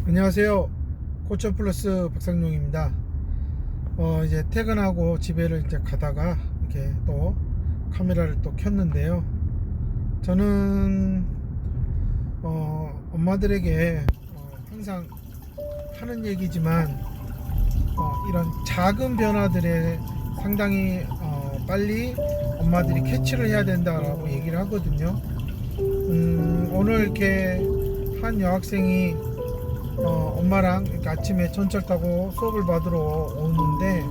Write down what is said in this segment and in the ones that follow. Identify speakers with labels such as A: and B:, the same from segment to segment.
A: 안녕하세요. 고쳐 플러스 박상용입니다. 이제 퇴근하고 집에를 이제 가다가 이렇게 또 카메라를 또 켰는데요. 저는 엄마들에게 항상 하는 얘기지만 이런 작은 변화들에 상당히 빨리 엄마들이 캐치를 해야 된다라고 얘기를 하거든요. 오늘 이렇게 한 여학생이 엄마랑 이렇게 아침에 전철 타고 수업을 받으러 오는데,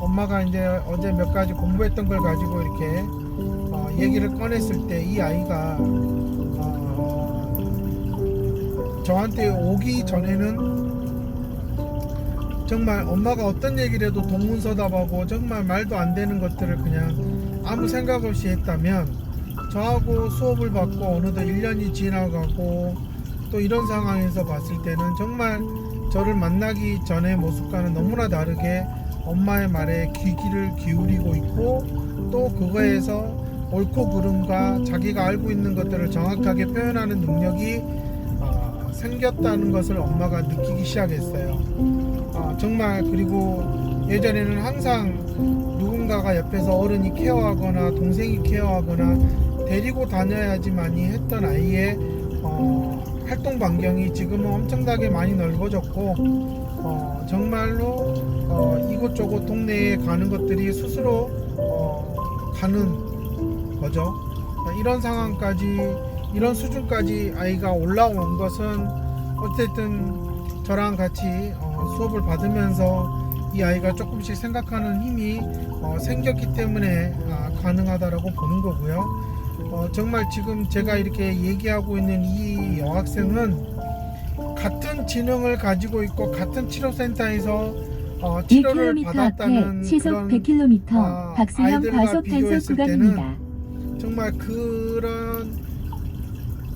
A: 엄마가 이제 어제 몇 가지 공부했던 걸 가지고 이렇게 얘기를 꺼냈을 때 이 아이가 저한테 오기 전에는 정말 엄마가 어떤 얘기를 해도 동문서답하고 정말 말도 안 되는 것들을 그냥 아무 생각 없이 했다면, 저하고 수업을 받고 어느덧 1년이 지나가고 또 이런 상황에서 봤을 때는 정말 저를 만나기 전의 모습과는 너무나 다르게 엄마의 말에 귀를 기울이고 있고, 또 그거에서 옳고 그름과 자기가 알고 있는 것들을 정확하게 표현하는 능력이 생겼다는 것을 엄마가 느끼기 시작했어요. 정말. 그리고 예전에는 항상 누군가가 옆에서 어른이 케어하거나 동생이 케어하거나 데리고 다녀야지만이 했던 아이의 활동 반경이 지금은 엄청나게 많이 넓어졌고, 정말로 이곳저곳 동네에 가는 것들이 스스로 가는 거죠. 이런 상황까지, 이런 수준까지 아이가 올라온 것은 어쨌든 저랑 같이 수업을 받으면서 이 아이가 조금씩 생각하는 힘이 생겼기 때문에 가능하다라고 보는 거고요. 정말 지금 제가 이렇게 얘기하고 있는 이 여학생은 같은 지능을 가지고 있고 같은 치료센터에서 치료를
B: 1km
A: 받았다는
B: 앞에 시속
A: 그런
B: 100km 박수형
A: 아이들과
B: 과속 단속
A: 비교했을
B: 구간입니다.
A: 정말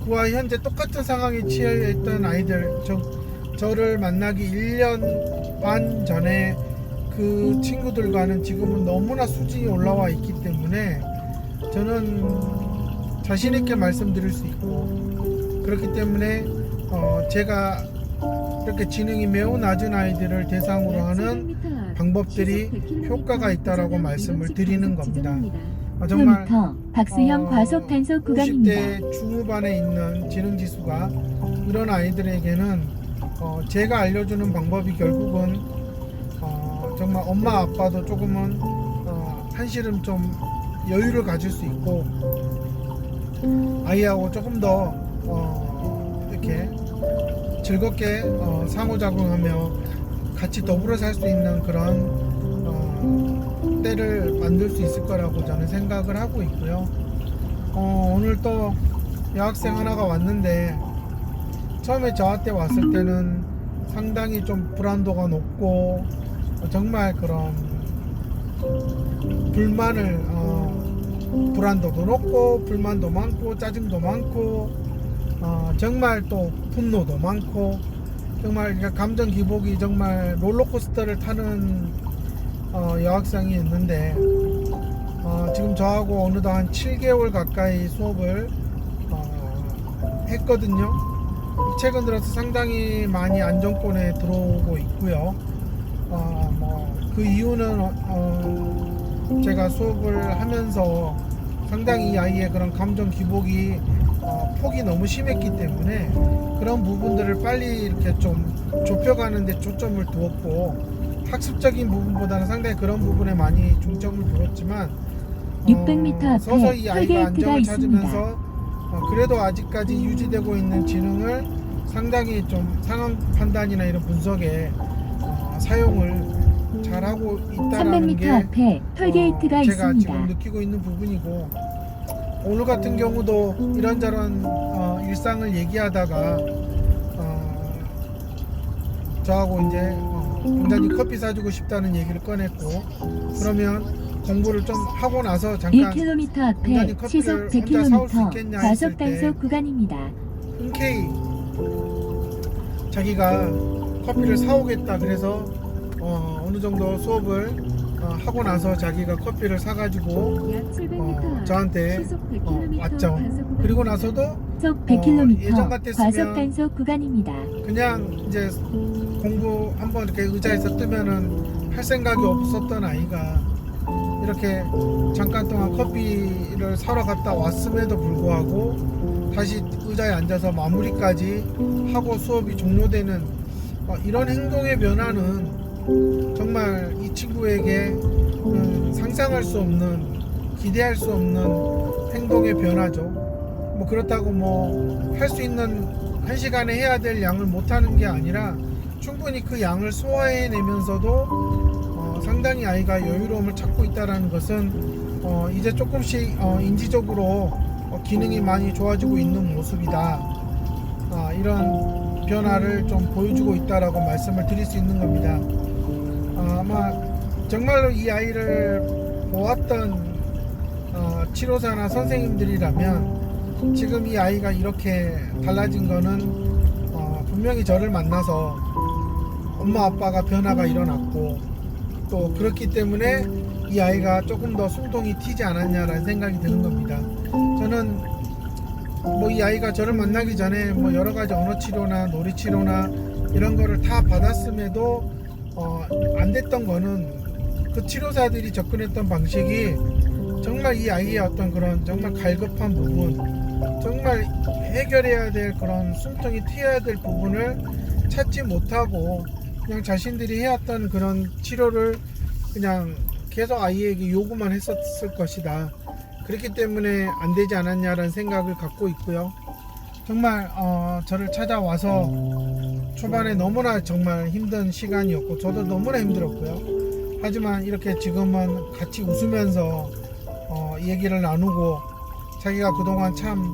A: 그와 현재 똑같은 상황에 처해 있던 아이들, 저를 만나기 1년 반 전에 그 친구들과는 지금은 너무나 수준이 올라와 있기 때문에 저는 자신 있게 말씀드릴 수 있고, 그렇기 때문에 제가 이렇게 지능이 매우 낮은 아이들을 대상으로 하는 방법들이 효과가 있다라고 말씀을 드리는 겁니다. 정말
B: 박수형 과속 단속 구간입니다.
A: 50대 중후반에 있는 지능 지수가 이런 아이들에게는 제가 알려주는 방법이 결국은 정말 엄마 아빠도 조금은 한시름 좀 여유를 가질 수 있고, 아이하고 조금 더 이렇게 즐겁게 상호작용하며 같이 더불어 살 수 있는 그런 때를 만들 수 있을 거라고 저는 생각을 하고 있고요. 오늘 또 여학생 하나가 왔는데, 처음에 저한테 왔을 때는 상당히 좀 불안도가 높고 정말 그런 불안도도 높고 불만도 많고 짜증도 많고 정말 또 분노도 많고, 정말 감정 기복이 정말 롤러코스터를 타는 여학생이었는데, 지금 저하고 어느덧 한 7개월 가까이 수업을 했거든요. 최근 들어서 상당히 많이 안정권에 들어오고 있고요. 그 이유는 제가 수업을 하면서 상당히 이 아이의 그런 감정 기복이 폭이 너무 심했기 때문에 그런 부분들을 빨리 이렇게 좀 좁혀가는 데 초점을 두었고, 학습적인 부분보다는 상당히 그런 부분에 많이 중점을 두었지만
B: 600m 앞에
A: 서서히 아이가
B: 톨게이트가
A: 안정을
B: 있습니다.
A: 찾으면서 그래도 아직까지 유지되고 있는 지능을 상당히 좀 상황 판단이나 이런 분석에 사용을 잘하고 있다라는
B: 300m
A: 게
B: 앞에 톨게이트가
A: 제가
B: 있습니다.
A: 지금 느끼고 있는 부분이고, 오늘 같은 경우도 이런저런 일상을 얘기하다가 저하고 이제 원장님 커피 사주고 싶다는 얘기를 꺼냈고, 그러면 공부를 좀 하고 나서 잠깐
B: 1km 앞에
A: 원장님 커피를
B: 시속
A: 혼자 사올 수
B: 100km
A: 있겠냐 했을
B: 과속
A: 때
B: 단속 구간입니다.
A: 흔쾌히 자기가 커피를 사오겠다 그래서 어느 정도 수업을 하고 나서 자기가 커피를 사가지고
B: 약 700m 앞
A: 저한테
B: 시속 100km
A: 왔죠.
B: 과속 구간.
A: 그리고 나서도
B: 속
A: 예전
B: 100km
A: 같았으면
B: 과속 단속 구간입니다.
A: 그냥 이제 공부 한번 이렇게 의자에서 뜨면은 할 생각이 없었던 아이가 이렇게 잠깐 동안 커피를 사러 갔다 왔음에도 불구하고 다시 의자에 앉아서 마무리까지 하고 수업이 종료되는 이런 행동의 변화는 정말 이 친구에게 상상할 수 없는, 기대할 수 없는 행동의 변화죠. 뭐 그렇다고 뭐 할 수 있는 1시간에 해야 될 양을 못하는 게 아니라 충분히 그 양을 소화해내면서도 상당히 아이가 여유로움을 찾고 있다는 것은 이제 조금씩 인지적으로 기능이 많이 좋아지고 있는 모습이다. 이런 변화를 좀 보여주고 있다라고 말씀을 드릴 수 있는 겁니다. 아마 정말로 이 아이를 보았던 치료사나 선생님들이라면 지금 이 아이가 이렇게 달라진 거는 분명히 저를 만나서 엄마 아빠가 변화가 일어났고 또 그렇기 때문에 이 아이가 조금 더 숨통이 튀지 않았냐라는 생각이 드는 겁니다. 저는 뭐 이 아이가 저를 만나기 전에 뭐 여러 가지 언어 치료나 놀이 치료나 이런 거를 다 받았음에도 안 됐던 거는 그 치료사들이 접근했던 방식이 정말 이 아이의 어떤 그런 정말 갈급한 부분, 정말 해결해야 될 그런 숨통이 튀어야 될 부분을 찾지 못하고 그냥 자신들이 해왔던 그런 치료를 그냥 계속 아이에게 요구만 했었을 것이다. 그렇기 때문에 안 되지 않았냐라는 생각을 갖고 있고요. 정말 저를 찾아와서 초반에 너무나 정말 힘든 시간이었고 저도 너무나 힘들었고요. 하지만 이렇게 지금은 같이 웃으면서 얘기를 나누고 자기가 그동안 참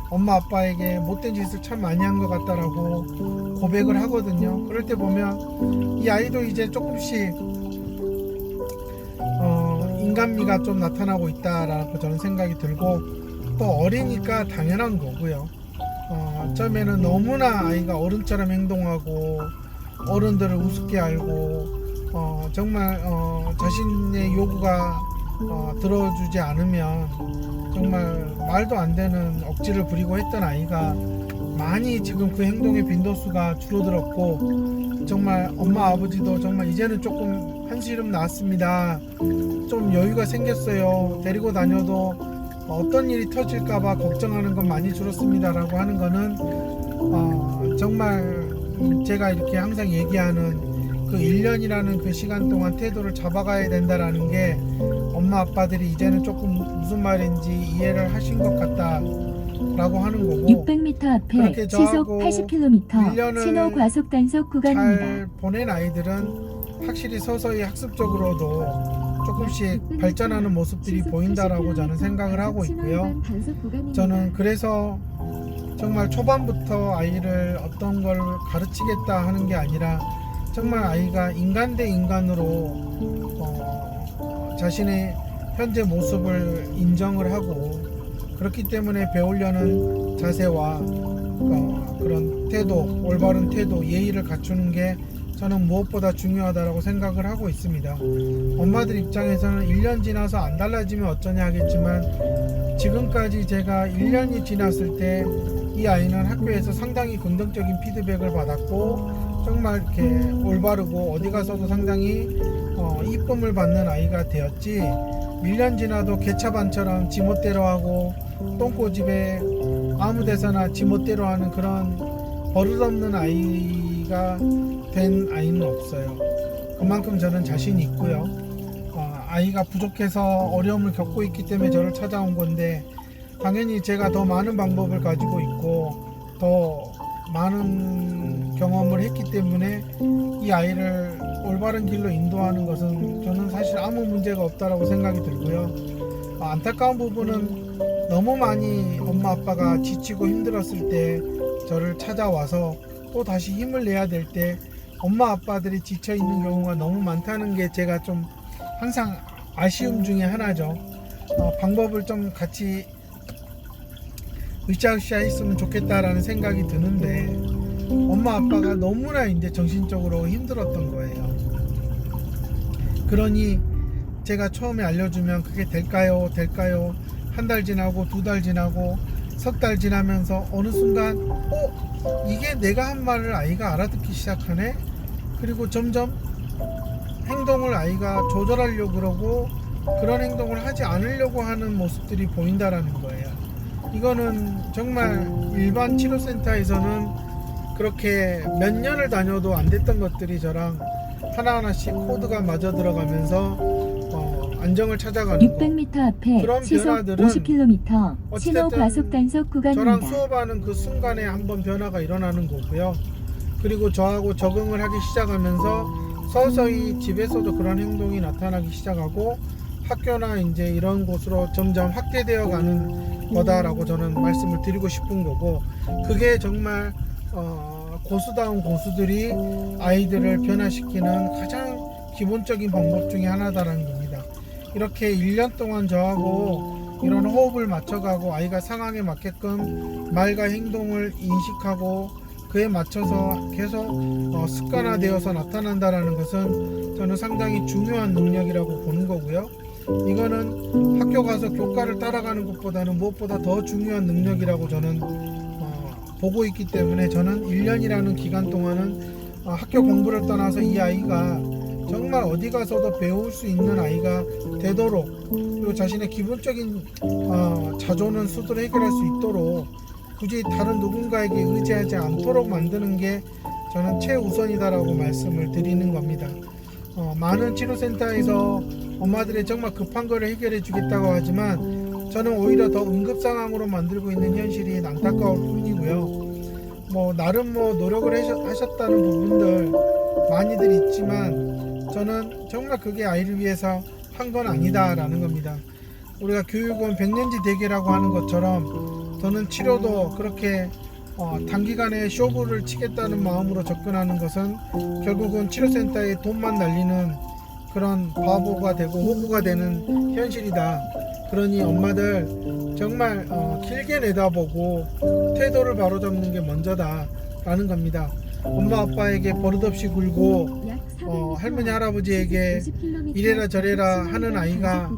A: 엄마 아빠에게 못된 짓을 참 많이 한 것 같다라고 고백을 하거든요. 그럴 때 보면 이 아이도 이제 조금씩 인간미가 좀 나타나고 있다라고 저는 생각이 들고 또 어리니까 당연한 거고요. 처음에는 너무나 아이가 어른처럼 행동하고 어른들을 우습게 알고 정말 자신의 요구가 들어주지 않으면 정말 말도 안 되는 억지를 부리고 했던 아이가 많이 지금 그 행동의 빈도수가 줄어들었고 정말 엄마 아버지도 정말 이제는 조금 한시름 나왔습니다. 좀 여유가 생겼어요. 데리고 다녀도 어떤 일이 터질까봐 걱정하는 건 많이 줄었습니다 라고 하는 거는 정말 제가 이렇게 항상 얘기하는 그 1년이라는 그 시간 동안 태도를 잡아가야 된다라는 게 엄마 아빠들이 이제는 조금 무슨 말인지 이해를 하신 것 같다 라고 하는 거고
B: 600m 앞에
A: 그렇게
B: 시속
A: 저하고
B: 80km
A: 1년을
B: 신호 과속 단속 구간입니다.
A: 잘 보낸 아이들은 확실히 서서히 학습적으로도 조금씩 발전하는 모습들이 보인다라고 저는 생각을 하고 있고요. 저는 그래서 정말 초반부터 아이를 어떤 걸 가르치겠다 하는 게 아니라 정말 아이가 인간 대 인간으로 자신의 현재 모습을 인정을 하고 그렇기 때문에 배우려는 자세와 그런 태도, 올바른 태도, 예의를 갖추는 게 저는 무엇보다 중요하다고 생각을 하고 있습니다. 엄마들 입장에서는 1년 지나서 안 달라지면 어쩌냐 하겠지만 지금까지 제가 1년이 지났을 때 이 아이는 학교에서 상당히 긍정적인 피드백을 받았고 정말 이렇게 올바르고 어디 가서도 상당히 이쁨을 받는 아이가 되었지 1년 지나도 개차반처럼 지멋대로 하고 똥꼬집에 아무 데서나 지멋대로 하는 그런 버릇없는 아이가 된 아이는 없어요. 그만큼 저는 자신이 있고요. 아이가 부족해서 어려움을 겪고 있기 때문에 저를 찾아온 건데 당연히 제가 더 많은 방법을 가지고 있고 더 많은 경험을 했기 때문에 이 아이를 올바른 길로 인도하는 것은 저는 사실 아무 문제가 없다라고 생각이 들고요. 안타까운 부분은 너무 많이 엄마 아빠가 지치고 힘들었을 때 저를 찾아와서 또 다시 힘을 내야 될 때 엄마 아빠들이 지쳐 있는 경우가 너무 많다는 게 제가 좀 항상 아쉬움 중에 하나죠. 방법을 좀 같이 으쌰으쌰 했으면 좋겠다라는 생각이 드는데 엄마 아빠가 너무나 이제 정신적으로 힘들었던 거예요. 그러니 제가 처음에 알려주면 그게 될까요? 한 달 지나고 2달 지나고 석 달 지나면서 어느 순간 이게 내가 한 말을 아이가 알아듣기 시작하네. 그리고 점점 행동을 아이가 조절하려고 그러고 그런 행동을 하지 않으려고 하는 모습들이 보인다라는 거예요. 이거는 정말 일반 치료센터에서는 그렇게 몇 년을 다녀도 안 됐던 것들이 저랑 하나하나씩 코드가 맞아 들어가면서 안정을 찾아가는 거.
B: 600m 앞에
A: 그런
B: 시속
A: 변화들은
B: 50km 신호
A: 어찌됐든
B: 과속 단속
A: 저랑
B: 구간입니다.
A: 수업하는 그 순간에 한번 변화가 일어나는 거고요. 그리고 저하고 적응을 하기 시작하면서 서서히 집에서도 그런 행동이 나타나기 시작하고 학교나 이제 이런 곳으로 점점 확대되어 가는 거다라고 저는 말씀을 드리고 싶은 거고, 그게 정말 고수다운 고수들이 아이들을 변화시키는 가장 기본적인 방법 중에 하나다라는 겁니다. 이렇게 1년 동안 저하고 이런 호흡을 맞춰가고 아이가 상황에 맞게끔 말과 행동을 인식하고 그에 맞춰서 계속 습관화되어서 나타난다라는 것은 저는 상당히 중요한 능력이라고 보는 거고요. 이거는 학교 가서 교과를 따라가는 것보다는 무엇보다 더 중요한 능력이라고 저는 보고 있기 때문에, 저는 1년이라는 기간 동안은 학교 공부를 떠나서 이 아이가 정말 어디 가서도 배울 수 있는 아이가 되도록, 그리고 자신의 기본적인 자존은 스스로 해결할 수 있도록 굳이 다른 누군가에게 의지하지 않도록 만드는 게 저는 최우선이다라고 말씀을 드리는 겁니다. 많은 치료센터에서 엄마들의 정말 급한 거를 해결해 주겠다고 하지만 저는 오히려 더 응급 상황으로 만들고 있는 현실이 안타까울 뿐이고요. 나름 노력을 하셨다는 부분들 많이들 있지만 저는 정말 그게 아이를 위해서 한 건 아니다라는 겁니다. 우리가 교육은 백년지 대계라고 하는 것처럼 저는 치료도 그렇게 단기간에 쇼부를 치겠다는 마음으로 접근하는 것은 결국은 치료센터에 돈만 날리는 그런 바보가 되고 호구가 되는 현실이다. 그러니 엄마들 정말 길게 내다보고 태도를 바로잡는 게 먼저다 라는 겁니다. 엄마 아빠에게 버릇없이 굴고 할머니 할아버지에게 이래라 저래라 하는 아이가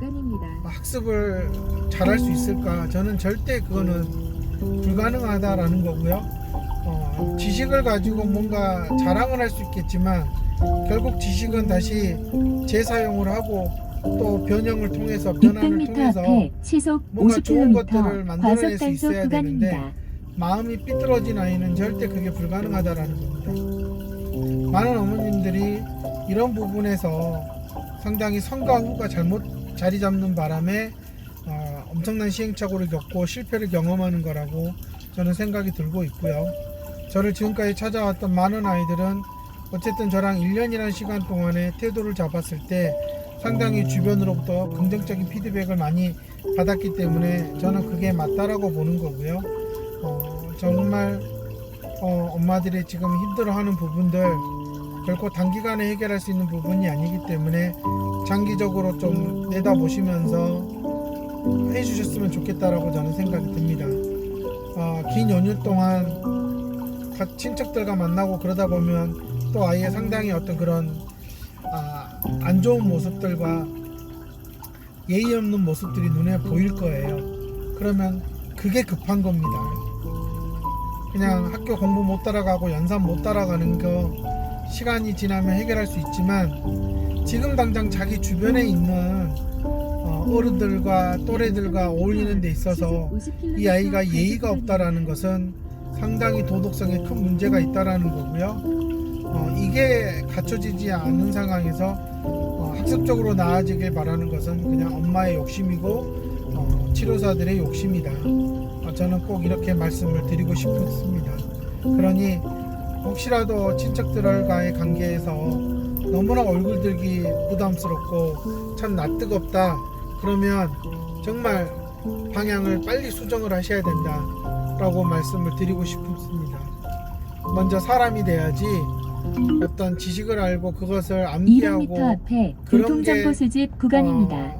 A: 학습을 잘할 수 있을까? 저는 절대 그거는 불가능하다라는 거고요. 지식을 가지고 뭔가 자랑을 할 수 있겠지만 결국 지식은 다시 재사용을 하고 또 변형을 통해서 변환을
B: 600m
A: 통해서
B: 앞에 시속
A: 뭔가 좋은 것들을
B: 50km
A: 만들어낼
B: 과속
A: 수
B: 단속
A: 있어야 되는데
B: 구간입니다.
A: 마음이 삐뚤어진 아이는 절대 그게 불가능하다라는 겁니다. 많은 어머님들이 이런 부분에서 상당히 성과 후가 잘못 자리 잡는 바람에 엄청난 시행착오를 겪고 실패를 경험하는 거라고 저는 생각이 들고 있고요. 저를 지금까지 찾아왔던 많은 아이들은 어쨌든 저랑 1년이라는 시간 동안에 태도를 잡았을 때 상당히 주변으로부터 긍정적인 피드백을 많이 받았기 때문에 저는 그게 맞다라고 보는 거고요. 정말 엄마들이 지금 힘들어하는 부분들 결코 단기간에 해결할 수 있는 부분이 아니기 때문에 장기적으로 좀 내다보시면서 해주셨으면 좋겠다라고 저는 생각이 듭니다. 긴 연휴 동안 친척들과 만나고 그러다 보면 또 아이의 상당히 어떤 그런 안 좋은 모습들과 예의 없는 모습들이 눈에 보일 거예요. 그러면 그게 급한 겁니다. 그냥 학교 공부 못 따라가고 연산 못 따라가는 거 시간이 지나면 해결할 수 있지만 지금 당장 자기 주변에 있는 어른들과 또래들과 어울리는 데 있어서 이 아이가 예의가 없다라는 것은 상당히 도덕성에 큰 문제가 있다라는 거고요. 이게 갖춰지지 않는 상황에서 학습적으로 나아지길 바라는 것은 그냥 엄마의 욕심이고 치료사들의 욕심이다. 저는 꼭 이렇게 말씀을 드리고 싶습니다. 그러니 혹시라도 친척들과의 관계에서 너무나 얼굴 들기 부담스럽고 참 낯뜨겁다 그러면 정말 방향을 빨리 수정을 하셔야 된다 라고 말씀을 드리고 싶습니다. 먼저 사람이 돼야지 어떤 지식을 알고 그것을
B: 200m
A: 암기하고
B: 앞에
A: 그런 게
B: 교통정보 수집 구간입니다.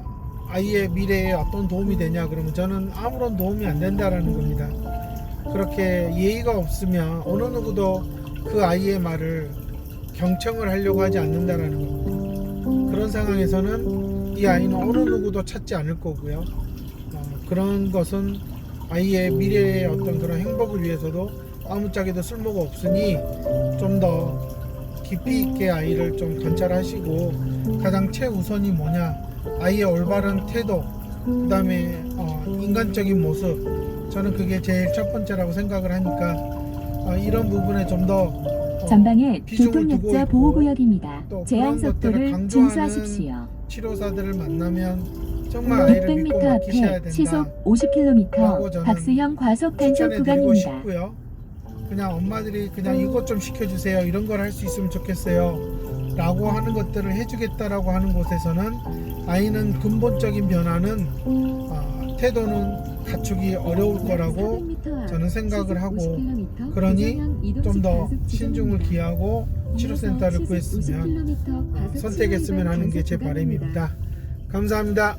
A: 아이의 미래에 어떤 도움이 되냐 그러면 저는 아무런 도움이 안 된다라는 겁니다. 그렇게 예의가 없으면 어느 누구도 그 아이의 말을 경청을 하려고 하지 않는다라는 겁니다. 그런 상황에서는 이 아이는 어느 누구도 찾지 않을 거고요. 그런 것은 아이의 미래의 어떤 그런 행복을 위해서도 아무짝에도 쓸모가 없으니 좀 더 깊이 있게 아이를 좀 관찰하시고 가장 최우선이 뭐냐, 아이의 올바른 태도, 그 다음에 인간적인 모습, 저는 그게 제일 첫 번째라고 생각을 하니까 이런 부분에 좀 더
B: 전방에
A: 비중을 두고
B: 교통약자
A: 있고
B: 보호구역입니다.
A: 또
B: 제한
A: 그런 것들을
B: 속도를
A: 강조하는
B: 준수하십시오.
A: 치료사들을 만나면 정말 아이를 믿고
B: 600m
A: 맡기셔야
B: 앞에
A: 된다
B: 시속
A: 라고
B: 50km
A: 저는
B: 박스형 과속 단속
A: 추천해드리고
B: 구간입니다.
A: 싶고요. 그냥 엄마들이 그냥 이것 좀 시켜주세요, 이런 걸 할 수 있으면 좋겠어요 라고 하는 것들을 해주겠다라고 하는 곳에서는 아이는 근본적인 변화는 태도는 갖추기 어려울 거라고 저는 생각을 하고, 그러니 좀 더 신중을 기하고 치료센터를 구했으면 선택했으면 하는 게 제 바람입니다. 감사합니다.